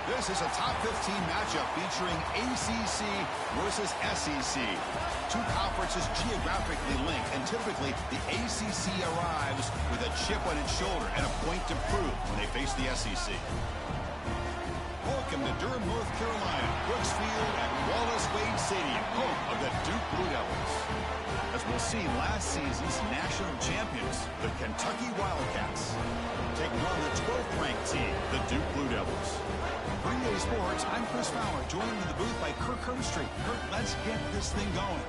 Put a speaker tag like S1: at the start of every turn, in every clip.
S1: This is a top 15 matchup featuring ACC versus SEC. Two conferences geographically linked, and typically the ACC arrives with a chip on its shoulder and a point to prove when they face the SEC. Welcome to Durham, North Carolina, Brooks Field at Wallace Wade Stadium, home of the Duke Blue Devils. As we'll see, last season's national champions, the Kentucky Wildcats, taking on the 12th ranked team, the Duke Blue Devils. For EA Sports, I'm Chris Fowler, joined in the booth by Kirk Herbstreit. Kirk, let's get this thing going.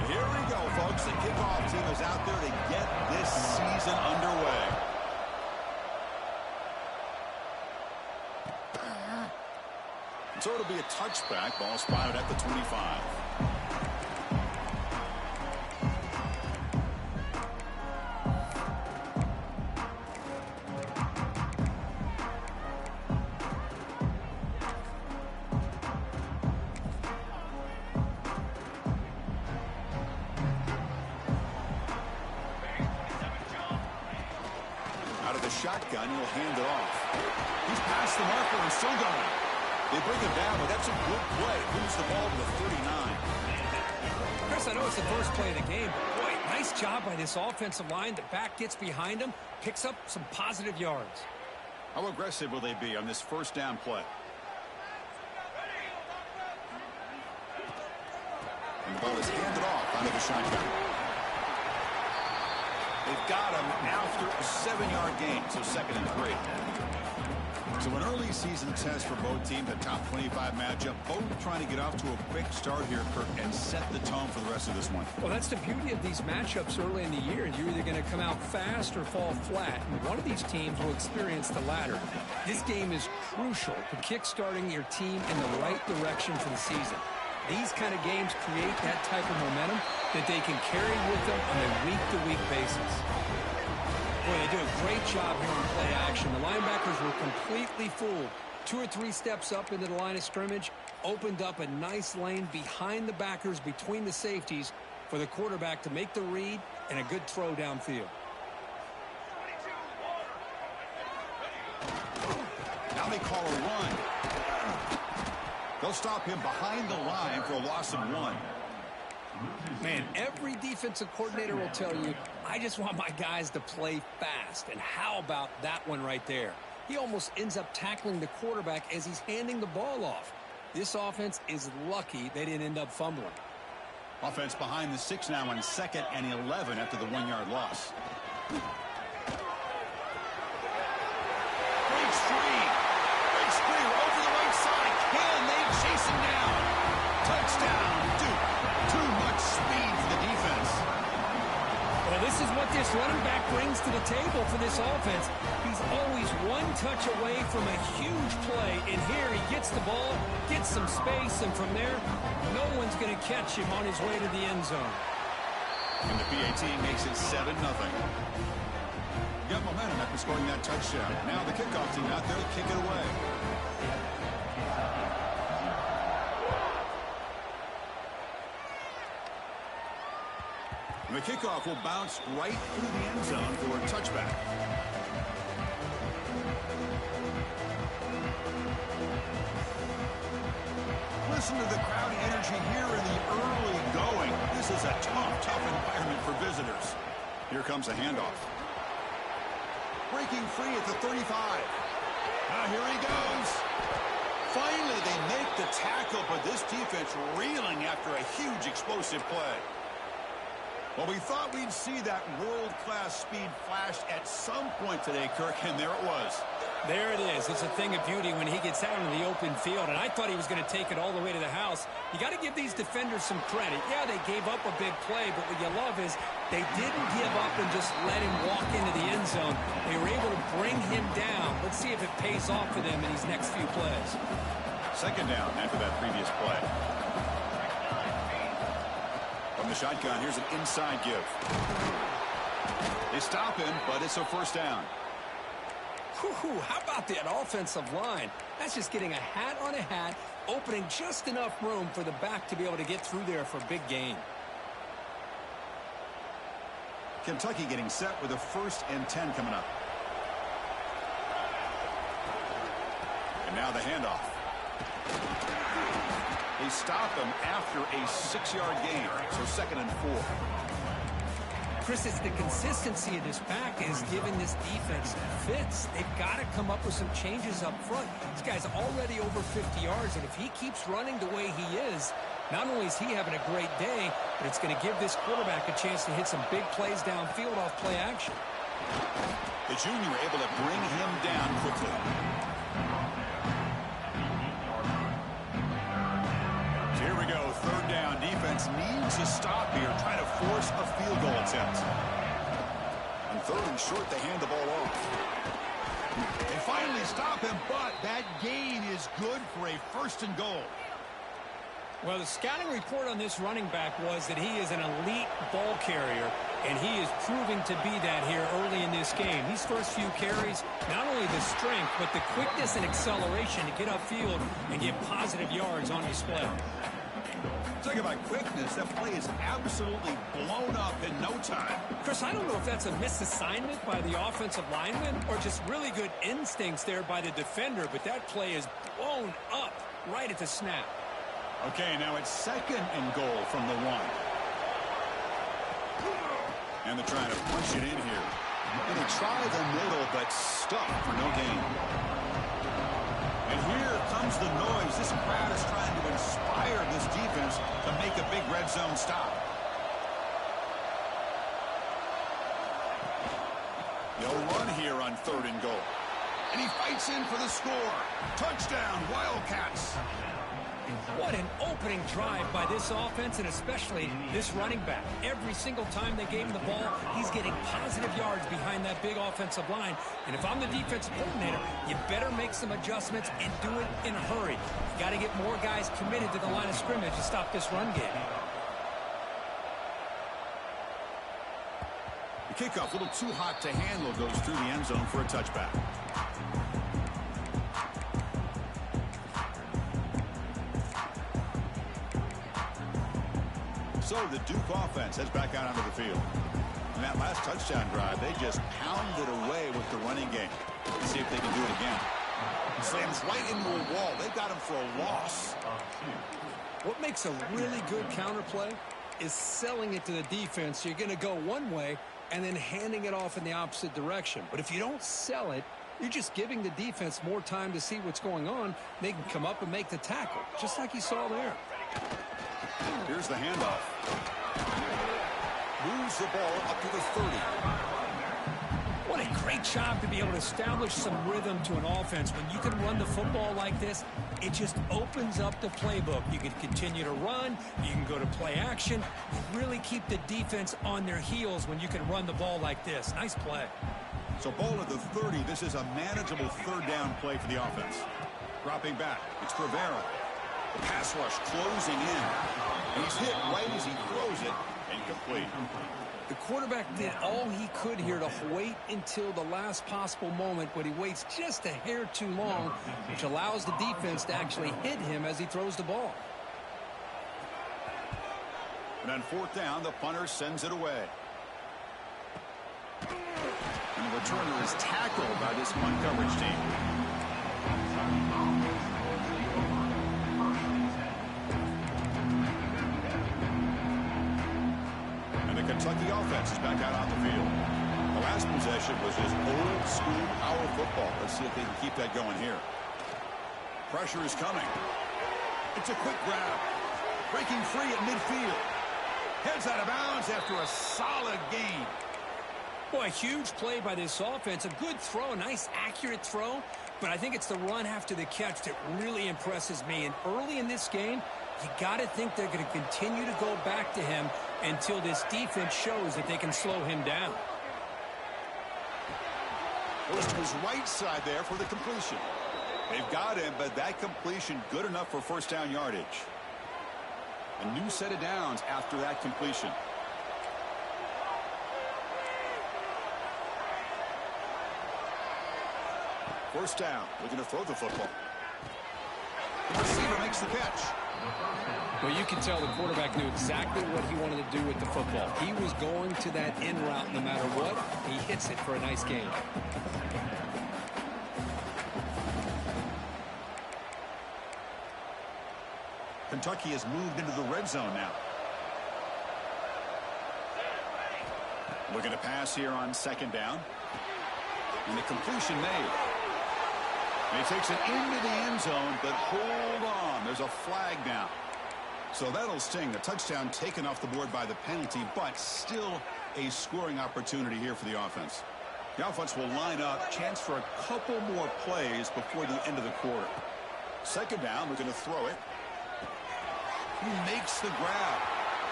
S1: Here we go, folks. The kickoff team is out there to get this season underway. So it'll be a touchback. Ball spotted at the 25. Out of the shotgun, he'll hand it off. He's past the marker and still going. They bring him down, but that's a good play. Moves the ball to the 39.
S2: Chris, I know it's the first play of the game, but boy, nice job by this offensive line. The back gets behind him, picks up some positive yards.
S1: How aggressive will they be on this first down play? And the ball is handed off out of the shotgun. They've got him after a 7-yard gain, so 2nd and 3. So an early season test for both teams, a top 25 matchup. Both trying to get off to a quick start here, Kirk, and set the tone for the rest of this one.
S2: Well, that's the beauty of these matchups early in the year. You're either going to come out fast or fall flat, and one of these teams will experience the latter. This game is crucial to kick-starting your team in the right direction for the season. These kind of games create that type of momentum that they can carry with them on a week-to-week basis. Boy, they do a great job here in play action. The linebackers were completely fooled. 2 or 3 steps up into the line of scrimmage, opened up a nice lane behind the backers, between the safeties, for the quarterback to make the read and a good throw downfield.
S1: Now they call a run. They'll stop him behind the line for a loss of 1.
S2: Man, every defensive coordinator will tell you, I just want my guys to play fast. And how about that one right there? He almost ends up tackling the quarterback as he's handing the ball off. This offense is lucky they didn't end up fumbling.
S1: Offense behind the 6 now on 2nd and 11 after the 1-yard loss. Breaks free. Breaks free over the right side. Can they chase him down? Touchdown, Duke. Too much speed for the defense.
S2: Well, this is what this running back brings to the table for this offense. He's always one touch away from a huge play, and here he gets the ball, gets some space, and from there, no one's going to catch him on his way to the end zone.
S1: And the PAT makes it 7-0. Got momentum after scoring that touchdown. Now the kickoff team out there to kick it away. The kickoff will bounce right through the end zone for a touchback. Listen to the crowd energy here in the early going. This is a tough environment for visitors. Here comes a handoff. Breaking free at the 35. Now here he goes. Finally, they make the tackle, but this defense reeling after a huge explosive play. Well, we thought we'd see that world-class speed flash at some point today, Kirk, and there it was.
S2: There it is. It's a thing of beauty when he gets out in the open field, and I thought he was going to take it all the way to the house. You got to give these defenders some credit. Yeah, they gave up a big play, but what you love is they didn't give up and just let him walk into the end zone. They were able to bring him down. Let's see if it pays off for them in these next few plays.
S1: 2nd down after that previous play. From the shotgun, here's an inside give. They stop him, but it's a 1st down.
S2: Whew, how about that offensive line? That's just getting a hat on a hat, opening just enough room for the back to be able to get through there for a big gain.
S1: Kentucky getting set with a 1st and 10 coming up. And now the handoff. They stop him after a 6-yard gain, so 2nd and 4.
S2: Chris, it's the consistency of this pack is giving this defense fits. They've got to come up with some changes up front. This guy's already over 50 yards, and if he keeps running the way he is, not only is he having a great day, but it's going to give this quarterback a chance to hit some big plays downfield off play action.
S1: The junior able to bring him down quickly. So here we go, 3rd down. Defense needs a stop here, trying to force a field goal attempt. On 3rd and short, they hand the ball off. They finally stop him, but that gain is good for a 1st and goal.
S2: Well, the scouting report on this running back was that he is an elite ball carrier, and he is proving to be that here early in this game. These first few carries, not only the strength, but the quickness and acceleration to get upfield and get positive yards on display.
S1: Talking about quickness, that play is absolutely blown up in no time.
S2: Chris, I don't know if that's a misassignment by the offensive lineman or just really good instincts there by the defender, but that play is blown up right at the snap.
S1: Okay, now it's 2nd and goal from the 1. And they're trying to punch it in here. And they try the middle, but stuck for no gain. And here comes the noise. This crowd is trying to inspire this defense to make a big red zone stop. They'll run here on 3rd and goal. And he fights in for the score. Touchdown, Wildcats.
S2: What an opening drive by this offense, and especially this running back. Every single time they gave him the ball, he's getting positive yards behind that big offensive line. And if I'm the defensive coordinator, you better make some adjustments and do it in a hurry. You got to get more guys committed to the line of scrimmage to stop this run game.
S1: The kickoff, a little too hot to handle, goes through the end zone for a touchback. So the Duke offense heads back out onto the field. In that last touchdown drive, they just pounded away with the running game. Let's see if they can do it again. Slams right into a wall. They've got him for a loss.
S2: What makes a really good counterplay is selling it to the defense. So you're going to go one way and then handing it off in the opposite direction. But if you don't sell it, you're just giving the defense more time to see what's going on. They can come up and make the tackle, just like you saw there.
S1: Here's the handoff. Moves the ball up to the 30.
S2: What a great job to be able to establish some rhythm to an offense. When you can run the football like this, it just opens up the playbook. You can continue to run. You can go to play action. You really keep the defense on their heels when you can run the ball like this. Nice play.
S1: So ball at the 30. This is a manageable 3rd down play for the offense. Dropping back. It's Rivera. The pass rush closing in. And he's hit right as he throws it. Incomplete.
S2: The quarterback did all he could here to wait until the last possible moment, but he waits just a hair too long, which allows the defense to actually hit him as he throws the ball.
S1: And on 4th down, the punter sends it away. And the returner is tackled by this punt coverage team. Kentucky offense is back out on the field. The last possession was just old school power football. Let's see if they can keep that going here. Pressure is coming. It's a quick grab. Breaking free at midfield. Heads out of bounds after a solid gain.
S2: Boy, a huge play by this offense. A good throw, a nice accurate throw. But I think it's the run after the catch that really impresses me. And early in this game, you got to think they're going to continue to go back to him until this defense shows that they can slow him down.
S1: Goes to his right side there for the completion. They've got him, but that completion good enough for 1st down yardage. A new set of downs after that completion. First down, looking to throw the football. The receiver makes the catch.
S2: Well, you can tell the quarterback knew exactly what he wanted to do with the football. He was going to that in route no matter what. He hits it for a nice gain.
S1: Kentucky has moved into the red zone now. Looking to pass here on second down. And the completion made. And he takes it into the end zone, but hold on. There's a flag down. So that'll sting. The touchdown taken off the board by the penalty, but still a scoring opportunity here for the offense. The offense will line up. Chance for a couple more plays before the end of the quarter. Second down, we're going to throw it. He makes the grab.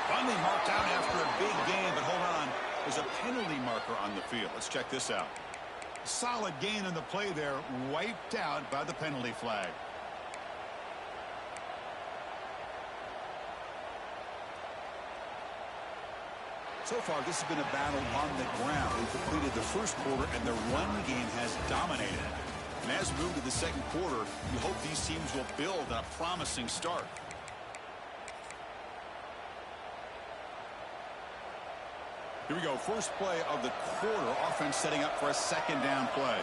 S1: Finally marked down after a big gain, but hold on. There's a penalty marker on the field. Let's check this out. Solid gain on the play there, wiped out by the penalty flag. So far, this has been a battle on the ground. We've completed the first quarter, and the run game has dominated. And as we move to the second quarter, we hope these teams will build on a promising start. Here we go. First play of the quarter. Offense setting up for a second down play.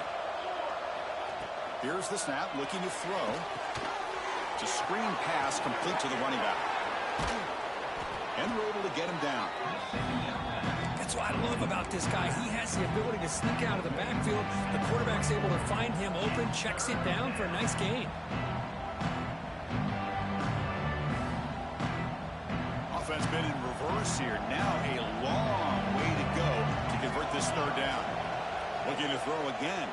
S1: Here's the snap. Looking to throw. It's a screen pass complete to the running back. And we're able to get him down.
S2: That's what I love about this guy. He has the ability to sneak out of the backfield. The quarterback's able to find him open, checks it down for a nice gain.
S1: Offense been in reverse here. Now a long way to go to convert this third down. Looking to throw again.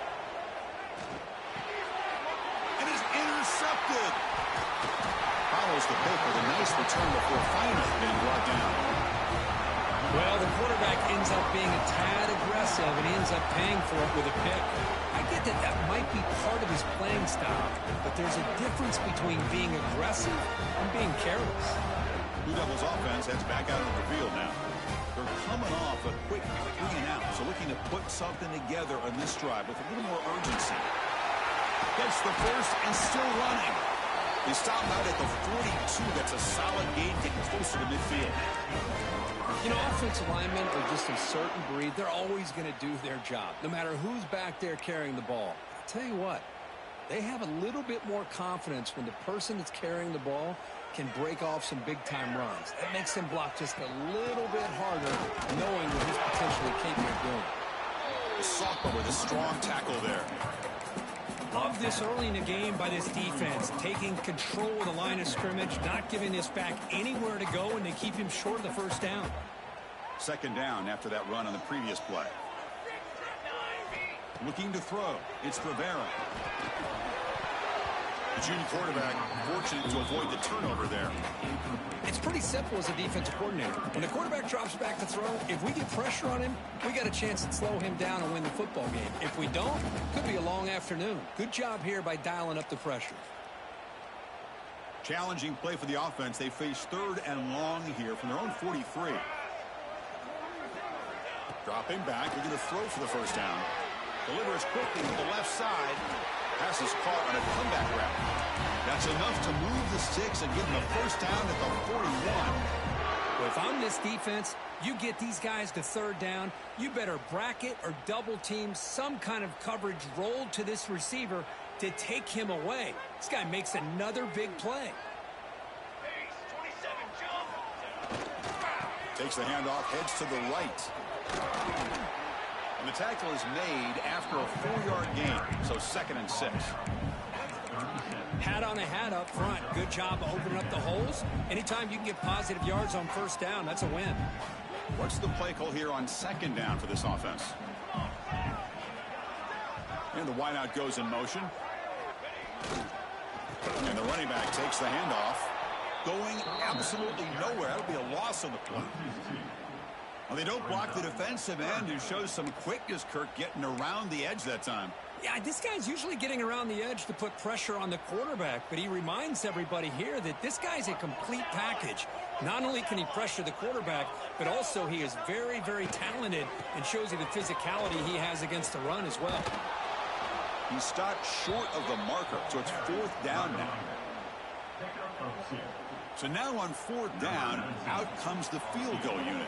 S1: And it's intercepted. Follows the pick with a nice return before finally being brought down.
S2: Well, the quarterback ends up being a tad aggressive, and he ends up paying for it with a pick. I get that that might be part of his playing style, but there's a difference between being aggressive and being careless.
S1: Blue Devils offense heads back out on the field now. They're coming off a quick 3 and out, so looking to put something together on this drive with a little more urgency. Gets the first and still running. They stop out at the 42. That's a solid gain, getting closer to midfield.
S2: You know, offensive linemen are just a certain breed. They're always going to do their job, no matter who's back there carrying the ball. I'll tell you what, they have a little bit more confidence when the person that's carrying the ball can break off some big-time runs. That makes him block just a little bit harder, knowing what he's potentially capable of doing.
S1: The sophomore with a strong tackle there.
S2: Love this early in the game by this defense, taking control of the line of scrimmage, not giving this back anywhere to go, and they keep him short of the first down.
S1: Second down after that run on the previous play. Looking to throw. It's Rivera. The junior quarterback fortunate to avoid the turnover there.
S2: It's pretty simple as a defensive coordinator. When the quarterback drops back to throw, if we get pressure on him, we got a chance to slow him down and win the football game. If we don't, it could be a long afternoon. Good job here by dialing up the pressure.
S1: Challenging play for the offense. They face third and long here from their own 43. Dropping back. They're going to throw for the first down. Delivers quickly to the left side. Pass is caught on a comeback route. That's enough to move the sticks and give them a first down at the 41.
S2: Well, if I'm this defense, you get these guys to third down, you better bracket or double team some kind of coverage rolled to this receiver to take him away. This guy makes another big play.
S1: Takes the handoff, heads to the right. And the tackle is made after a 4-yard gain, so 2nd and 6.
S2: Hat on a hat up front. Good job opening up the holes. Anytime you can get positive yards on first down, that's a win.
S1: What's the play call here on second down for this offense? And the wideout goes in motion. And the running back takes the handoff. Going absolutely nowhere. That'll be a loss on the play. Well, they don't block the defensive end, who shows some quickness, Kirk, getting around the edge that time.
S2: Yeah, this guy's usually getting around the edge to put pressure on the quarterback, but he reminds everybody here that this guy's a complete package. Not only can he pressure the quarterback, but also he is very, very talented and shows you the physicality he has against the run as well.
S1: He stopped short of the marker, so it's 4th down now. So now on 4th down, out comes the field goal unit.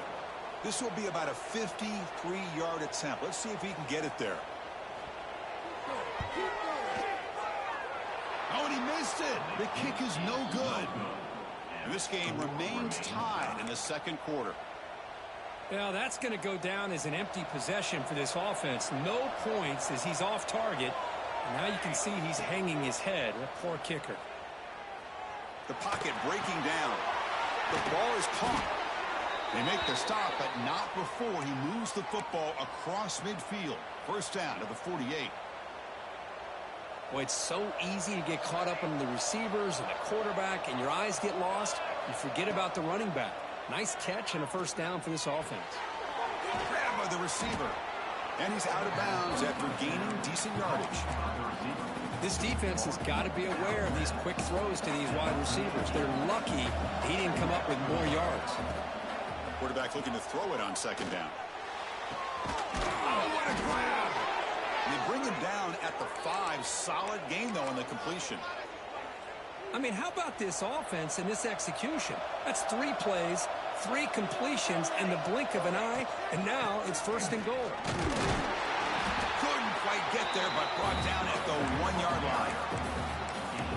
S1: This will be about a 53-yard attempt. Let's see if he can get it there. Oh, and he missed it. The kick is no good. And this game remains tied in the second quarter.
S2: Well, that's going to go down as an empty possession for this offense. No points as he's off target. And now you can see he's hanging his head. A poor kicker.
S1: The pocket breaking down. The ball is caught. They make the stop, but not before he moves the football across midfield. First down to the 48.
S2: Well, it's so easy to get caught up on the receivers and the quarterback, and your eyes get lost. You forget about the running back. Nice catch and a first down for this offense.
S1: Grabbed by the receiver. And he's out of bounds after gaining decent yardage.
S2: This defense has got to be aware of these quick throws to these wide receivers. They're lucky he didn't come up with more yards.
S1: Quarterback looking to throw it on second down. Oh, what a grab! They bring him down at the 5. Solid game, though, on the completion.
S2: I mean, how about this offense and this execution? That's 3 plays, 3 completions in the blink of an eye, and now it's first and goal.
S1: Couldn't quite get there, but brought down at the 1-yard line.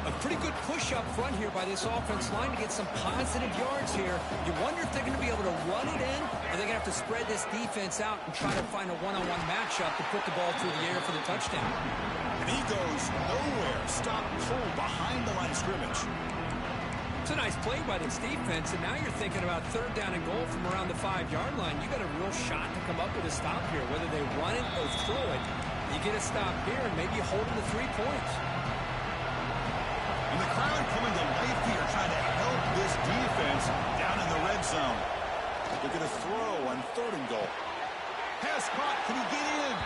S2: A pretty good push up front here by this offense line to get some positive yards here. You wonder if they're going to be able to run it in, or they're going to have to spread this defense out and try to find a one-on-one matchup to put the ball through the air for the touchdown.
S1: And he goes nowhere. Stop cold behind the line of scrimmage.
S2: It's a nice play by this defense, and now you're thinking about third down and goal from around the 5-yard line. You got a real shot to come up with a stop here. Whether they run it or throw it, you get a stop here and maybe you hold them to 3 points.
S1: And the crowd coming to life here, trying to help this defense down in the red zone. They're going to throw on third and goal. Pass caught. Can he get in?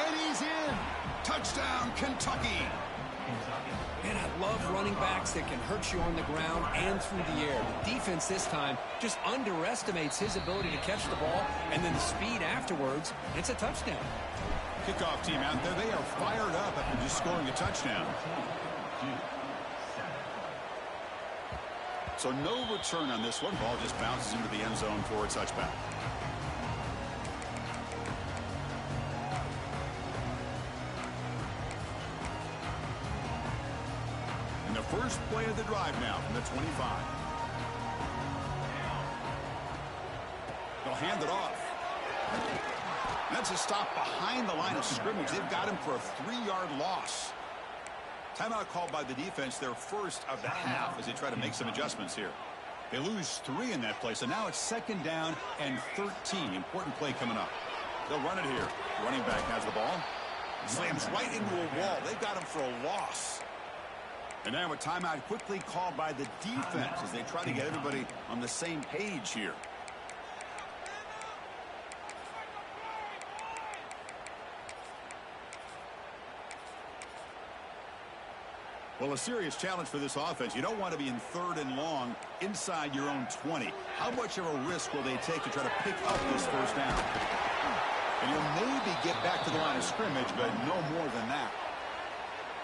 S1: And he's in. Touchdown, Kentucky.
S2: Man, I love running backs that can hurt you on the ground and through the air. The defense this time just underestimates his ability to catch the ball, and then the speed afterwards. It's a touchdown.
S1: Kickoff team out there. They are fired up after just scoring a touchdown. So no return on this one. Ball just bounces into the end zone for a touchback. And the first play of the drive now from the 25. They'll hand it off. That's a stop behind the line of scrimmage. They've got him for a 3-yard loss. Timeout called by the defense, their first of the half, as they try to make some adjustments here. They lose 3 in that play, so now it's second down and 13. Important play coming up. They'll run it here. Running back has the ball. Slams right into a wall. They've got him for a loss. And now a timeout quickly called by the defense as they try to get everybody on the same page here. Well, a serious challenge for this offense. You don't want to be in third and long inside your own 20. How much of a risk will they take to try to pick up this first down? And you'll maybe get back to the line of scrimmage, but no more than that.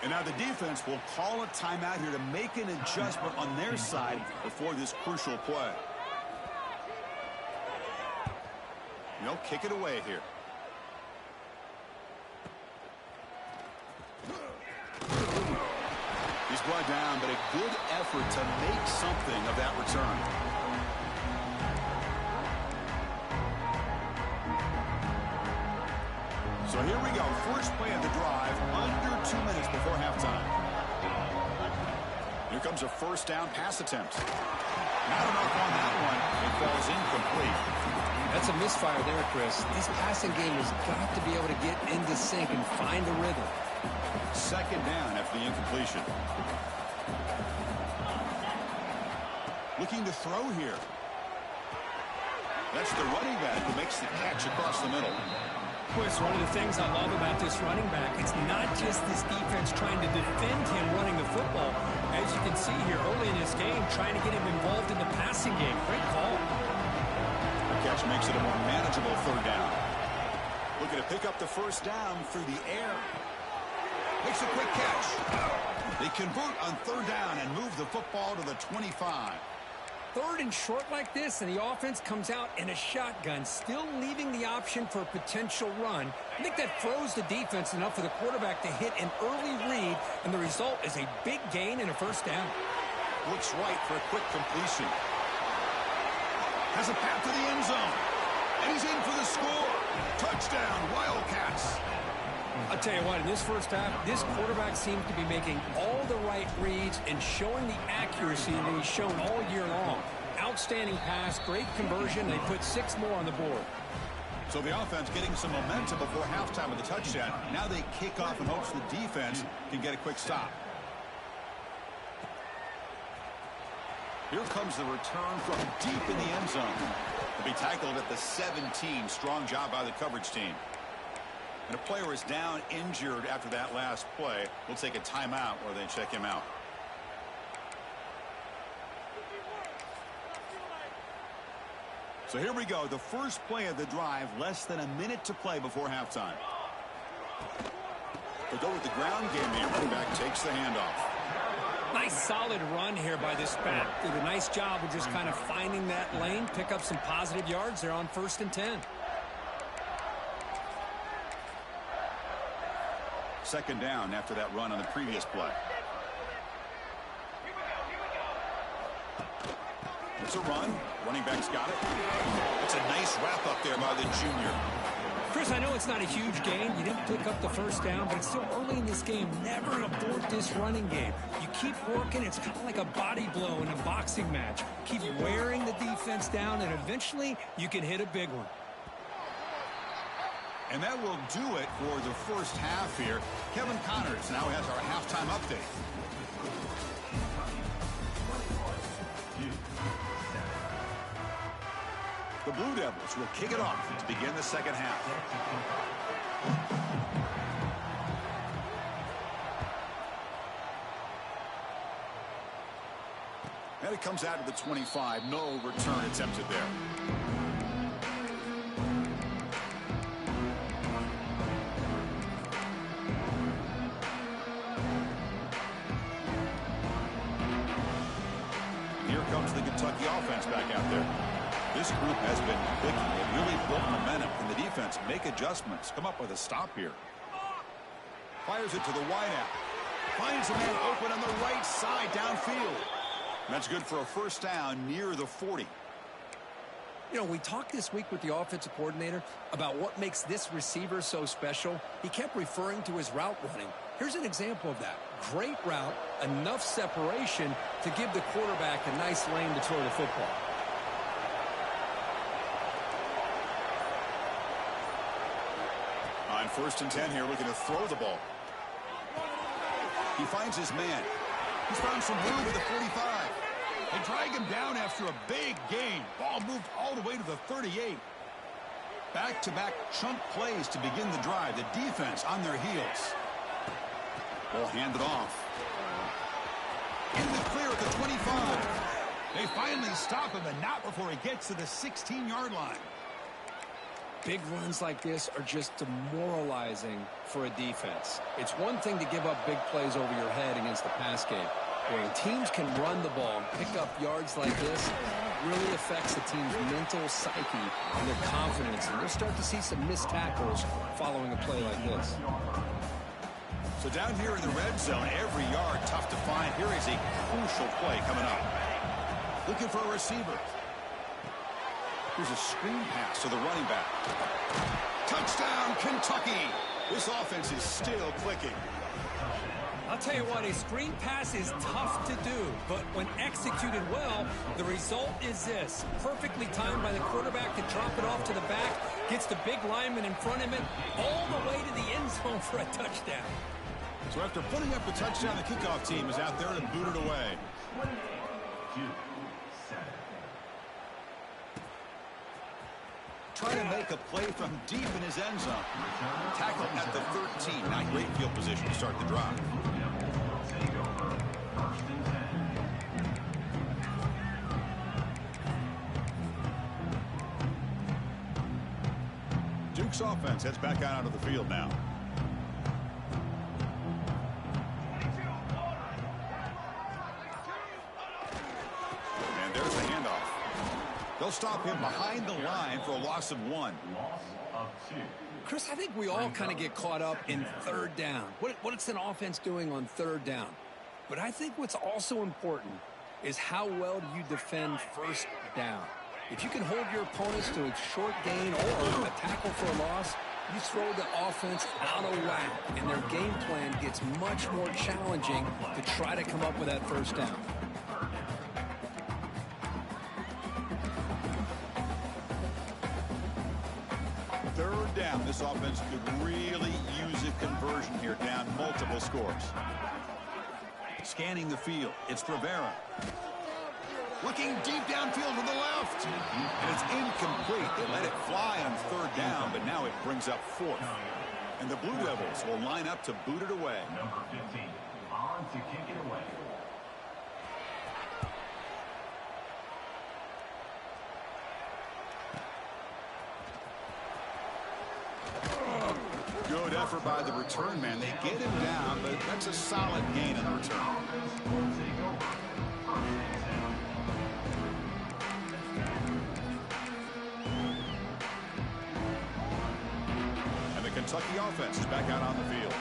S1: And now the defense will call a timeout here to make an adjustment on their side before this crucial play. They'll kick it away here. He's brought down, but a good effort to make something of that return. So here we go. First play of the drive, under 2 minutes before halftime. Here comes a first down pass attempt. Not enough on that one. It falls incomplete.
S2: That's a misfire there, Chris. This passing game has got to be able to get into sync and find a rhythm.
S1: Second down after the incompletion. Looking to throw here. That's the running back who makes the catch across the middle.
S2: Chris, one of the things I love about this running back, it's not just this defense trying to defend him running the football. As you can see here early in this game, trying to get him involved in the passing game. Great call.
S1: The catch makes it a more manageable third down. Looking to pick up the first down through the air. Makes a quick catch. They convert on third down and move the football to the 25.
S2: 3rd and short like this, and the offense comes out in a shotgun, still leaving the option for a potential run. I think that froze the defense enough for the quarterback to hit an early read, and the result is a big gain and a first down.
S1: Looks right for a quick completion. Has a path to the end zone. And he's in for the score. Touchdown, Wildcats.
S2: I'll tell you what, in this first half, this quarterback seems to be making all the right reads and showing the accuracy that he's shown all year long. Outstanding pass, great conversion. They put 6 more on the board.
S1: So the offense getting some momentum before halftime with the touchdown. Now they kick off in hopes the defense can get a quick stop. Here comes the return from deep in the end zone. To be tackled at the 17. Strong job by the coverage team. And a player is down injured after that last play. We'll take a timeout or they check him out. So here we go. The first play of the drive. Less than a minute to play before halftime. They go with the ground game here. Running back takes the handoff.
S2: Nice solid run here by this back. Did a nice job of just kind of finding that lane, pick up some positive yards there on 1st and 10.
S1: Second down after that run on the previous play. It's a run. Running back's got it. It's a nice wrap up there by the junior.
S2: Chris, I know it's not a huge gain. You didn't pick up the first down, but it's still early in this game. Never abort this running game. You keep working. It's kind of like a body blow in a boxing match. Keep wearing the defense down, and eventually you can hit a big one.
S1: And that will do it for the first half here. Kevin Connors now has our halftime update. The Blue Devils will kick it off to begin the second half. And it comes out to the 25. No return attempted there. Here comes the Kentucky offense back out there. This group has been clicking. They've really built momentum. Can the defense make adjustments? Come up with a stop here. Fires it to the wideout. Finds a man open on the right side downfield. That's good for a first down near the 40.
S2: You know, we talked this week with the offensive coordinator about what makes this receiver so special. He kept referring to his route running. Here's an example of that. Great route, enough separation to give the quarterback a nice lane to throw the football.
S1: On 1st and 10 here, looking to throw the ball. He finds his man. He's found some room at the 45. They drag him down after a big gain. Ball moved all the way to the 38. Back-to-back chunk plays to begin the drive. The defense on their heels. Ball handed off. In the clear at the 25. They finally stop him, and not before he gets to the 16-yard line.
S2: Big runs like this are just demoralizing for a defense. It's one thing to give up big plays over your head against the pass game. When teams can run the ball and pick up yards like this, it really affects the team's mental psyche and their confidence. And you'll start to see some missed tackles following a play like this.
S1: So down here in the red zone, every yard tough to find. Here is a crucial play coming up. Looking for a receiver. Here's a screen pass to the running back. Touchdown, Kentucky. This offense is still clicking.
S2: I'll tell you what, a screen pass is tough to do, but when executed well, the result is this. Perfectly timed by the quarterback to drop it off to the back, gets the big lineman in front of him, all the way to the end zone for a touchdown.
S1: So after putting up the touchdown, the kickoff team is out there and booted away. Trying to make a play from deep in his end zone. Tackle at the 13. Not great field position to start the drive. Duke's offense heads back out onto the field now. And there's the handoff. stop him behind the line for a loss of 1.
S2: Chris, I think we all kind of get caught up in third down. What's an offense doing on third down? But I think what's also important is how well do you defend first down. If you can hold your opponents to a short gain or a tackle for a loss, you throw the offense out of whack, and their game plan gets much more challenging to try to come up with that first down.
S1: Third down, this offense could really use a conversion here, down multiple scores. Scanning the field, it's Rivera. Looking deep downfield to the left. And it's incomplete. They let it fly on third down, but now it brings up fourth. And the Blue Devils will line up to boot it away.
S3: Number 15, on to kick it away.
S1: Good effort by the return man. They get him down, but that's a solid gain in the return. And the Kentucky offense is back out on the field.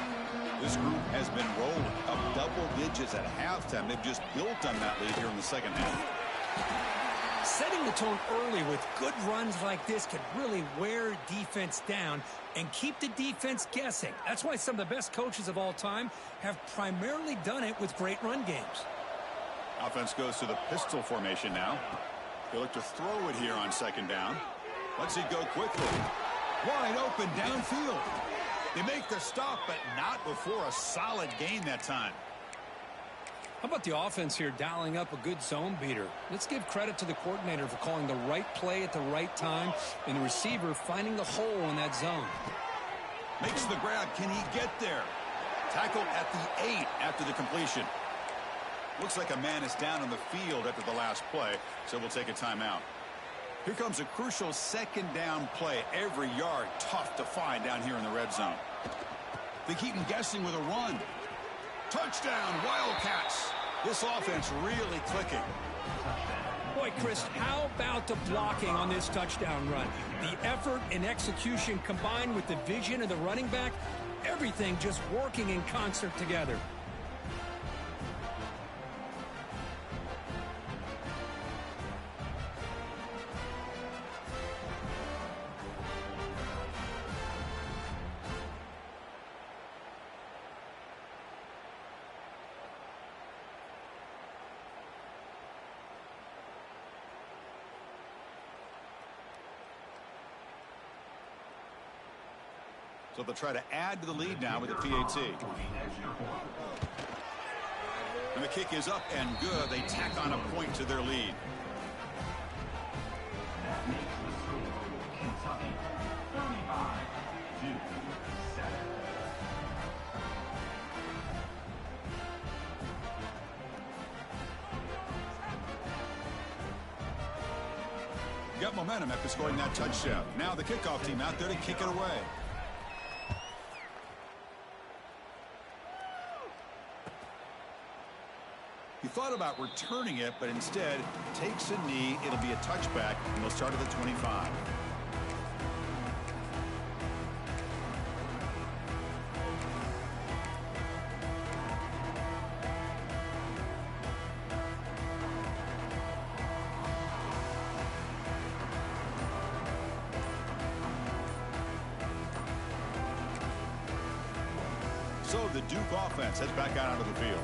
S1: This group has been rolling up double digits at halftime. They've just built on that lead here in the second half.
S2: Setting the tone early with good runs like this can really wear defense down and keep the defense guessing. That's why some of the best coaches of all time have primarily done it with great run games.
S1: Offense goes to the pistol formation now. They look to throw it here on second down. Let's it go quickly. Wide open downfield. They make the stop, but not before a solid gain that time.
S2: How about the offense here dialing up a good zone beater? Let's give credit to the coordinator for calling the right play at the right time and the receiver finding the hole in that zone.
S1: Makes the grab. Can he get there? Tackled at the 8 after the completion. Looks like a man is down on the field after the last play, so we'll take a timeout. Here comes a crucial second down play. Every yard tough to find down here in the red zone. They keep him guessing with a run. Touchdown, Wildcats. This offense really clicking.
S2: Boy, Chris, how about the blocking on this touchdown run? The effort and execution combined with the vision of the running back, everything just working in concert together.
S1: So they'll try to add to the lead now with the PAT. And the kick is up and good. They tack on a point to their lead.
S3: Kentucky, 35-7.
S1: Got momentum after scoring that touchdown. Now the kickoff team out there to kick it away. He thought about returning it, but instead takes a knee. It'll be a touchback, and they'll start at the 25. So the Duke offense heads back out onto the field.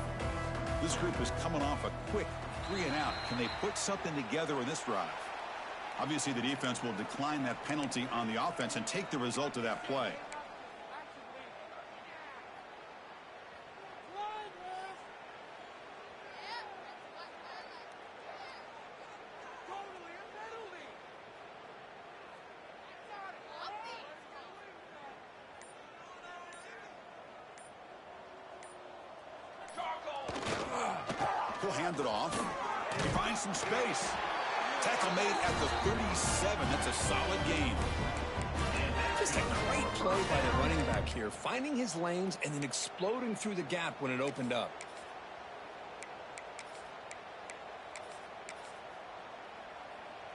S1: This group is coming off a quick 3-and-out. Can they put something together in this drive? Obviously, the defense will decline that penalty on the offense and take the result of that play. He'll hand it off. He finds some space. Tackle made at the 37. That's a solid gain.
S2: Just a great play by the running back here, finding his lanes and then exploding through the gap when it opened up.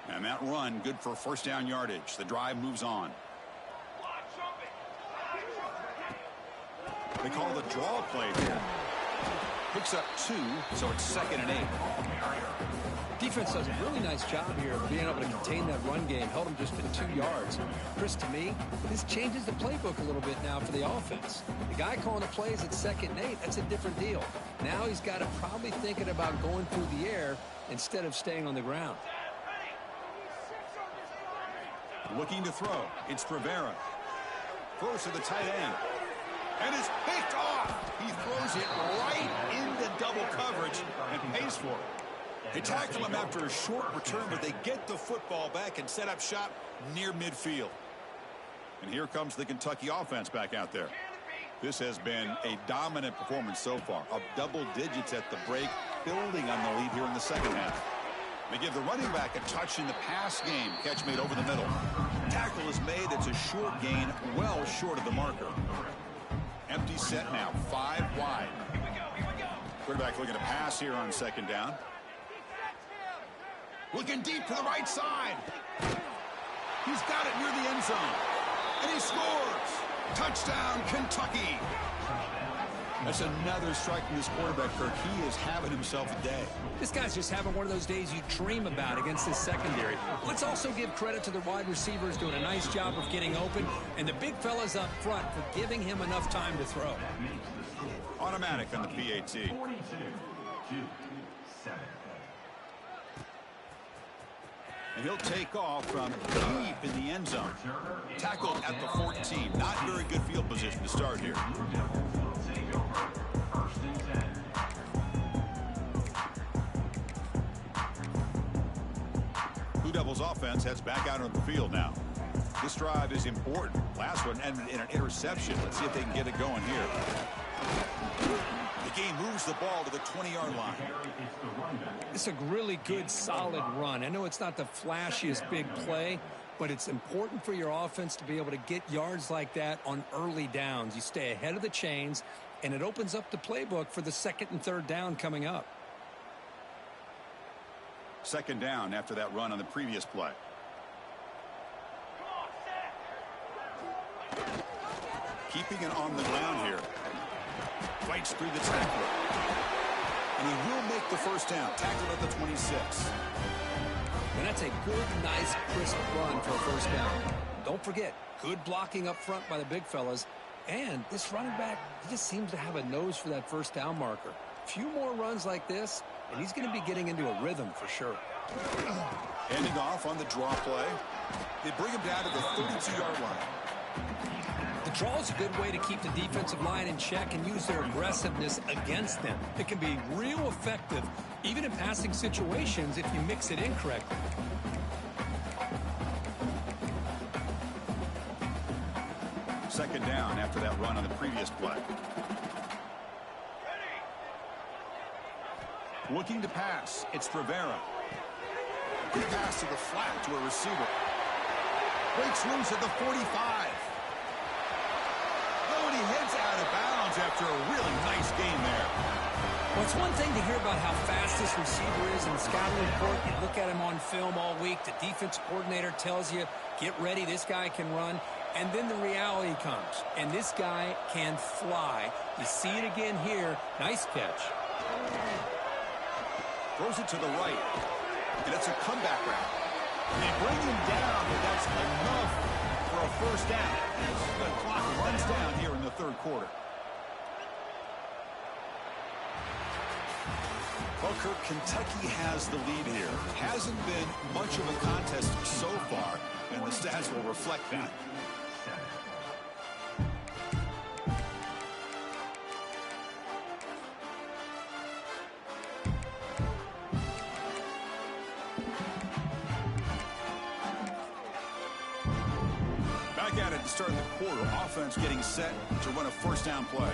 S1: And And that run, good for first down yardage. The drive moves on. They call the draw play here. Picks up 2, so it's 2nd and 8.
S2: Defense does a really nice job here of being able to contain that run game. Held him just at 2 yards. Chris, to me, this changes the playbook a little bit now for the offense. The guy calling the plays at 2nd and 8, that's a different deal. Now he's got to probably thinking about going through the air instead of staying on the ground.
S1: Looking to throw. It's Rivera. Throws to the tight end. And it's picked off. He throws it right into double coverage and pays for it. They tackle him after a short return, but they get the football back and set up shop near midfield. And here comes the Kentucky offense back out there. This has been a dominant performance so far, of double digits at the break, building on the lead here in the second half. They give the running back a touch in the pass game. Catch made over the middle. Tackle is made. It's a short gain, well short of the marker. Empty set now, 5 wide. Quarterback looking to pass here on 2nd down. Looking deep to the right side. He's got it near the end zone. And he scores. Touchdown, Kentucky. That's another strike from this quarterback, Kirk. He is having himself a day.
S2: This guy's just having one of those days you dream about against this secondary. Let's also give credit to the wide receivers doing a nice job of getting open, and the big fellas up front for giving him enough time to throw.
S1: Automatic on the PAT.
S3: 42-7.
S1: And he'll take off from deep in the end zone. Tackled at the 14. Not very good field position to start here. Blue Devils offense heads back out on the field now. This drive is important. Last one ended in an interception. Let's see if they can get it going here. The game moves the ball to the 20-yard line.
S2: It's a really good, solid run. I know it's not the flashiest big play, but it's important for your offense to be able to get yards like that on early downs. You stay ahead of the chains, and it opens up the playbook for the 2nd and 3rd down coming up.
S1: 2nd down after that run on the previous play. Keeping it on the ground here. Fights through the tackler. And he will make the first down. Tackled at the 26.
S2: And that's a good, nice, crisp run for a first down. Don't forget, good blocking up front by the big fellas. And this running back, he just seems to have a nose for that first down marker. A few more runs like this, and he's going to be getting into a rhythm for sure.
S1: Handing off on the draw play. They bring him down to the 32-yard line.
S2: The draw is a good way to keep the defensive line in check and use their aggressiveness against them. It can be real effective, even in passing situations, if you mix it in correctly.
S1: Second down after that run on the previous play. Looking to pass. It's Rivera. Good pass to the flat to a receiver. Breaks loose at the 45. Oh, and he heads out of bounds after a really nice game there.
S2: Well, it's one thing to hear about how fast this receiver is in scouting report. You look at him on film all week. The defense coordinator tells you, get ready, this guy can run. And then the reality comes, and this guy can fly. You see it again here. Nice catch.
S1: Throws it to the right, and it's a comeback route. And they bring him down, but that's enough for a first down. The clock runs down here in the 3rd quarter. Well, Kirk, Kentucky has the lead here. Hasn't been much of a contest so far, and the stats will reflect that. Start the quarter, offense getting set to run a first down play.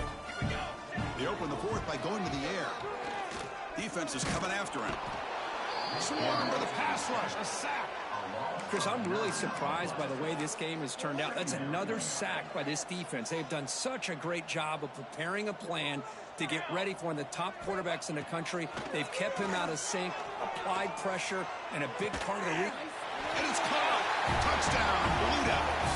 S1: They open the 4th by going to the air. Defense is coming after him. Swarm with a pass rush, a sack.
S2: Chris, I'm really surprised by the way this game has turned out. That's another sack by this defense. They've done such a great job of preparing a plan to get ready for one of the top quarterbacks in the country. They've kept him out of sync, applied pressure, and a big part of the
S1: And it's caught. Touchdown, Blue Devils.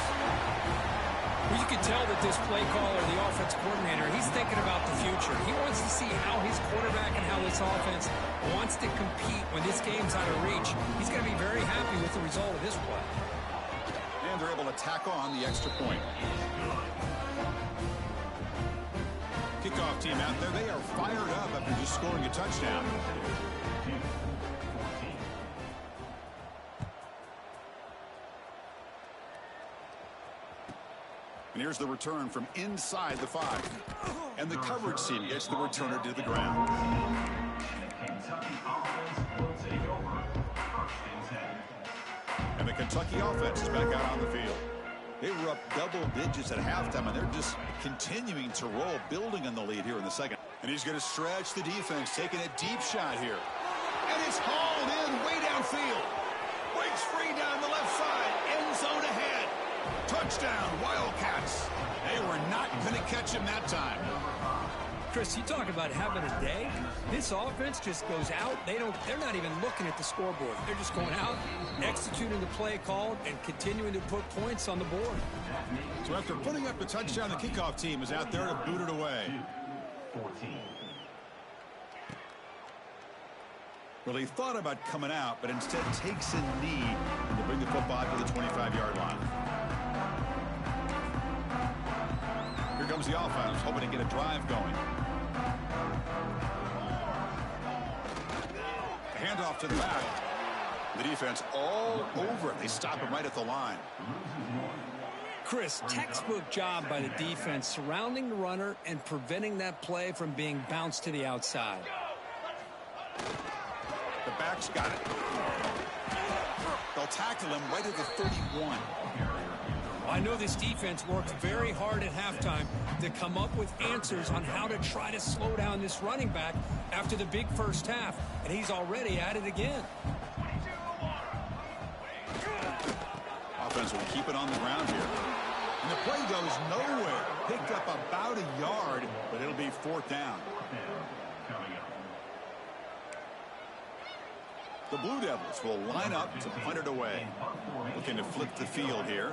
S2: Well, you can tell that this play caller, the offense coordinator, he's thinking about the future. He wants to see how his quarterback and how this offense wants to compete when this game's out of reach. He's going to be very happy with the result of this play.
S1: And they're able to tack on the extra point. Kickoff team out there, they are fired up after just scoring a touchdown. And here's the return from inside the 5. And the coverage team gets the returner to the ground. And the Kentucky offense is back out on the field. They were up double digits at halftime, and they're just continuing to roll, building on the lead here in the second. And he's going to stretch the defense, taking a deep shot here. And it's hauled in way downfield. Breaks free down the left side. End zone ahead. Touchdown, Wildcats. They were not going to catch him that time.
S2: Chris, you talk about having a day. This offense just goes out. They're not even looking at the scoreboard. They're just going out, executing the play called, and continuing to put points on the board.
S1: So after putting up the touchdown, the kickoff team is out there to boot it away.
S3: 14.
S1: Well, he thought about coming out, but instead takes a knee to bring the football to the 25-yard line. Here comes the offense, hoping to get a drive going. The handoff to the back. The defense all over it. They stop him right at the line.
S2: Chris, textbook job by the defense surrounding the runner and preventing that play from being bounced to the outside.
S1: The back's got it. They'll tackle him right at the 31.
S2: I know this defense worked very hard at halftime to come up with answers on how to try to slow down this running back after the big first half, and he's already at it again.
S1: Offense will keep it on the ground here. And the play goes nowhere. Picked up about a yard, but it'll be 4th down. The Blue Devils will line up to punt it away. Looking to flip the field here.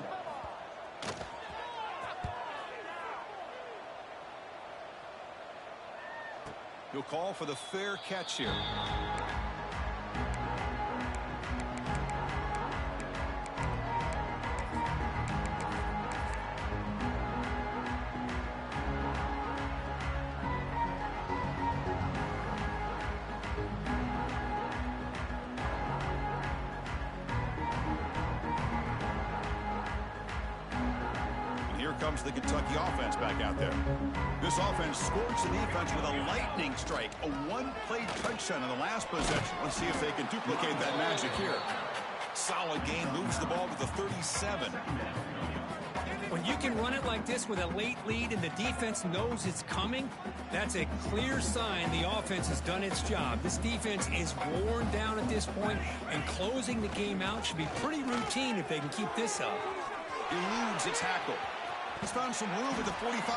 S1: He'll call for the fair catch here. Comes the Kentucky offense back out there. This offense scores the defense with a lightning strike. A one-play touchdown in the last possession. Let's see if they can duplicate that magic here. Solid gain, moves the ball to the 37.
S2: When you can run it like this with a late lead and the defense knows it's coming, that's a clear sign the offense has done its job. This defense is worn down at this point, and closing the game out should be pretty routine if they can keep this up.
S1: Eludes a tackle. He's found some room at the 45.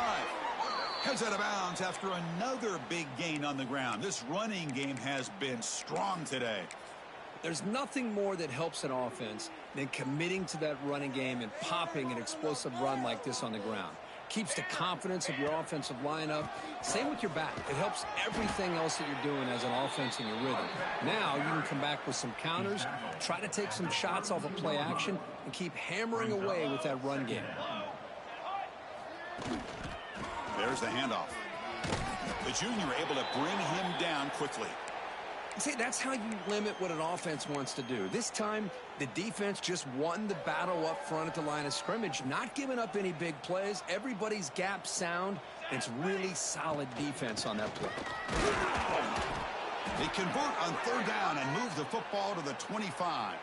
S1: Heads out of bounds after another big gain on the ground. This running game has been strong today.
S2: There's nothing more that helps an offense than committing to that running game and popping an explosive run like this on the ground. Keeps the confidence of your offensive lineup. Same with your back. It helps everything else that you're doing as an offense in your rhythm. Now you can come back with some counters, try to take some shots off of play action, and keep hammering away with that run game.
S1: There's the handoff. The junior able to bring him down quickly.
S2: See, that's how you limit what an offense wants to do. This time, the defense just won the battle up front at the line of scrimmage, not giving up any big plays. Everybody's gap sound. It's really solid defense on that play.
S1: They convert on 3rd down and move the football to the 25.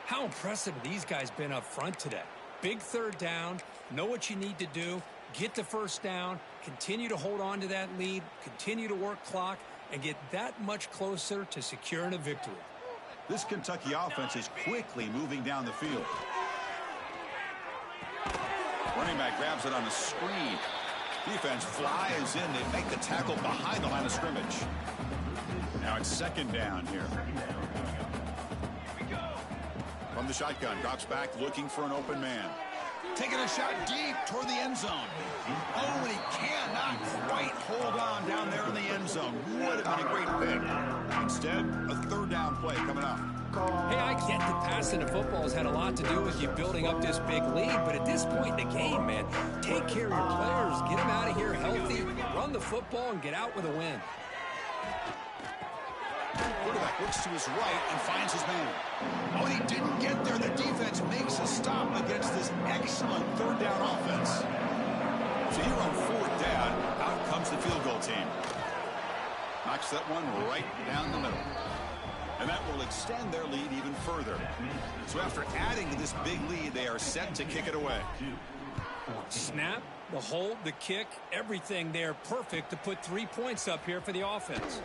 S2: How impressive have these guys been up front today? Big 3rd down, know what you need to do, get the 1st down, continue to hold on to that lead, continue to work clock, and get that much closer to securing a victory.
S1: This Kentucky offense is quickly moving down the field. Running back grabs it on the screen. Defense flies in. They make the tackle behind the line of scrimmage. Now it's 2nd down here. From the shotgun, drops back, looking for an open man. Taking a shot deep toward the end zone. Oh, and he cannot quite hold on down there in the end zone. Would have been a great pick. Instead, a third down play coming up.
S2: Hey, I get that passing the football has had a lot to do with you building up this big lead, but at this point in the game, man, take care of your players, get them out of here healthy, run the football, and get out with a win.
S1: Quarterback looks to his right and finds his man. Oh, and he didn't get there. The defense makes a stop against this excellent third down offense. So here on fourth down, out comes the field goal team. Knocks that one right down the middle. And that will extend their lead even further. So after adding to this big lead, they are set to kick it away.
S2: Snap, the hold, the kick, everything there perfect to put 3 points up here for the offense.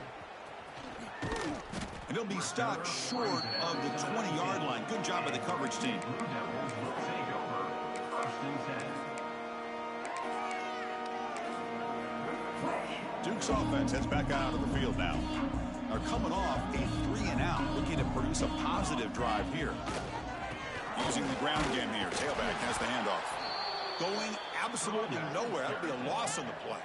S1: And he'll be stopped short of the 20-yard line. Good job by the coverage team. Duke's offense heads back out of the field now. Are coming off a 3-and-out, looking to produce a positive drive here. Using the ground game here. Tailback has the handoff. Going absolutely nowhere. That would be a loss on the play.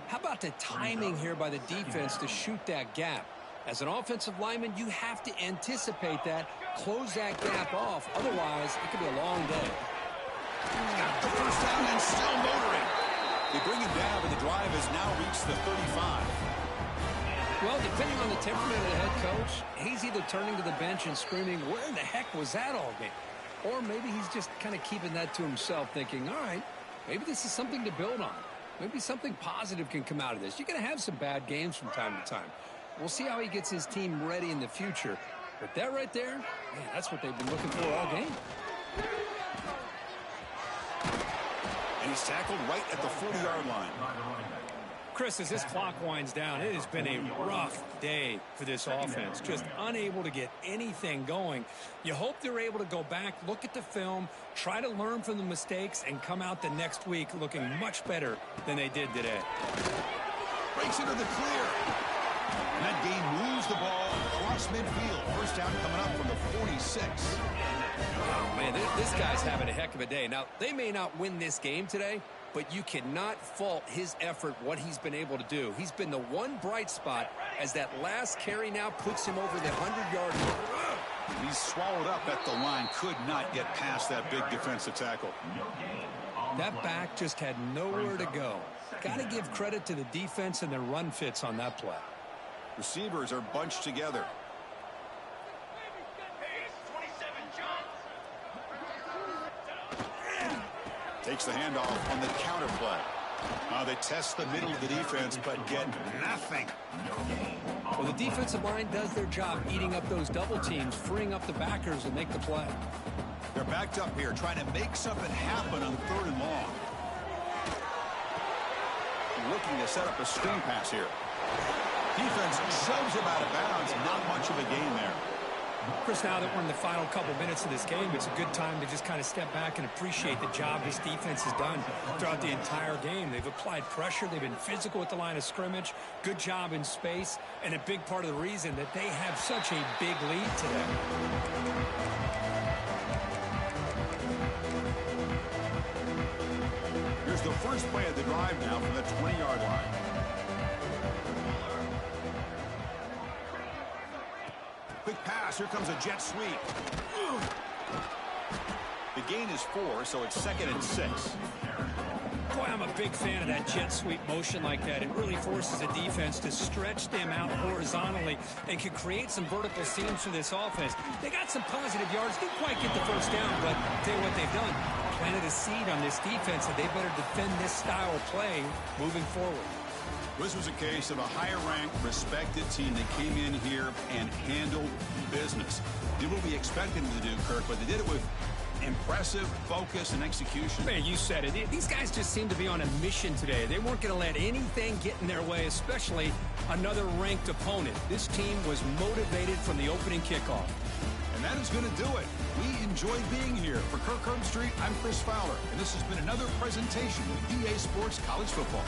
S2: How about the timing here by the defense to shoot that gap? As an offensive lineman, you have to anticipate that, close that gap off. Otherwise, it could be a long day.
S1: Got the first down and still motoring. They bring him down, but the drive has now reached the 35.
S2: Well, depending on the temperament of the head coach, he's either turning to the bench and screaming, where in the heck was that all game? Or maybe he's just kind of keeping that to himself, thinking, all right, maybe this is something to build on. Maybe something positive can come out of this. You're going to have some bad games from time to time. We'll see how he gets his team ready in the future. But that right there, man, that's what they've been looking for all game.
S1: And he's tackled right at the 40-yard line.
S2: Chris, as this clock winds down, it has been a rough day for this offense. Just unable to get anything going. You hope they're able to go back, look at the film, try to learn from the mistakes, and come out the next week looking much better than they did today.
S1: Breaks into the clear. And that game moves the ball across midfield. First down coming up from the 46.
S2: Oh, man, this guy's having a heck of a day. Now, they may not win this game today, but you cannot fault his effort, what he's been able to do. He's been the one bright spot as that last carry now puts him over the 100-yard line.
S1: He's swallowed up at the line, could not get past that big defensive tackle.
S2: That back just had nowhere to go. Got to give credit to the defense and their run fits on that play.
S1: Receivers are bunched together. Takes the handoff on the counter play. They test the middle of the defense, but get nothing.
S2: Well, the defensive line does their job eating up those double teams, freeing up the backers and make the play.
S1: They're backed up here, trying to make something happen on 3rd and long. Looking to set up a screen pass here. Defense shoves him out of bounds. Not much of a gain there.
S2: Chris, now that we're in the final couple minutes of this game, it's a good time to just kind of step back and appreciate the job this defense has done throughout the entire game. They've applied pressure. They've been physical at the line of scrimmage. Good job in space. And a big part of the reason that they have such a big lead today.
S1: Here's the first play of the drive now from the 20-yard line. Quick pass. Here comes a jet sweep. The gain is 4, so it's 2nd and 6.
S2: Boy, I'm a big fan of that jet sweep motion like that. It really forces a defense to stretch them out horizontally and can create some vertical seams for this offense. They got some positive yards. Didn't quite get the first down, but I'll tell you what they've done. Planted a seed on this defense that they better defend this style of play moving forward.
S1: This was a case of a higher-ranked, respected team that came in here and handled business. Did what we expected them to do, Kirk, but they did it with impressive focus and execution.
S2: Man, you said it. These guys just seem to be on a mission today. They weren't going to let anything get in their way, especially another ranked opponent. This team was motivated from the opening kickoff.
S1: And that is going to do it. We enjoyed being here. For Kirk Herbstreit, I'm Chris Fowler, and this has been another presentation of EA Sports College Football.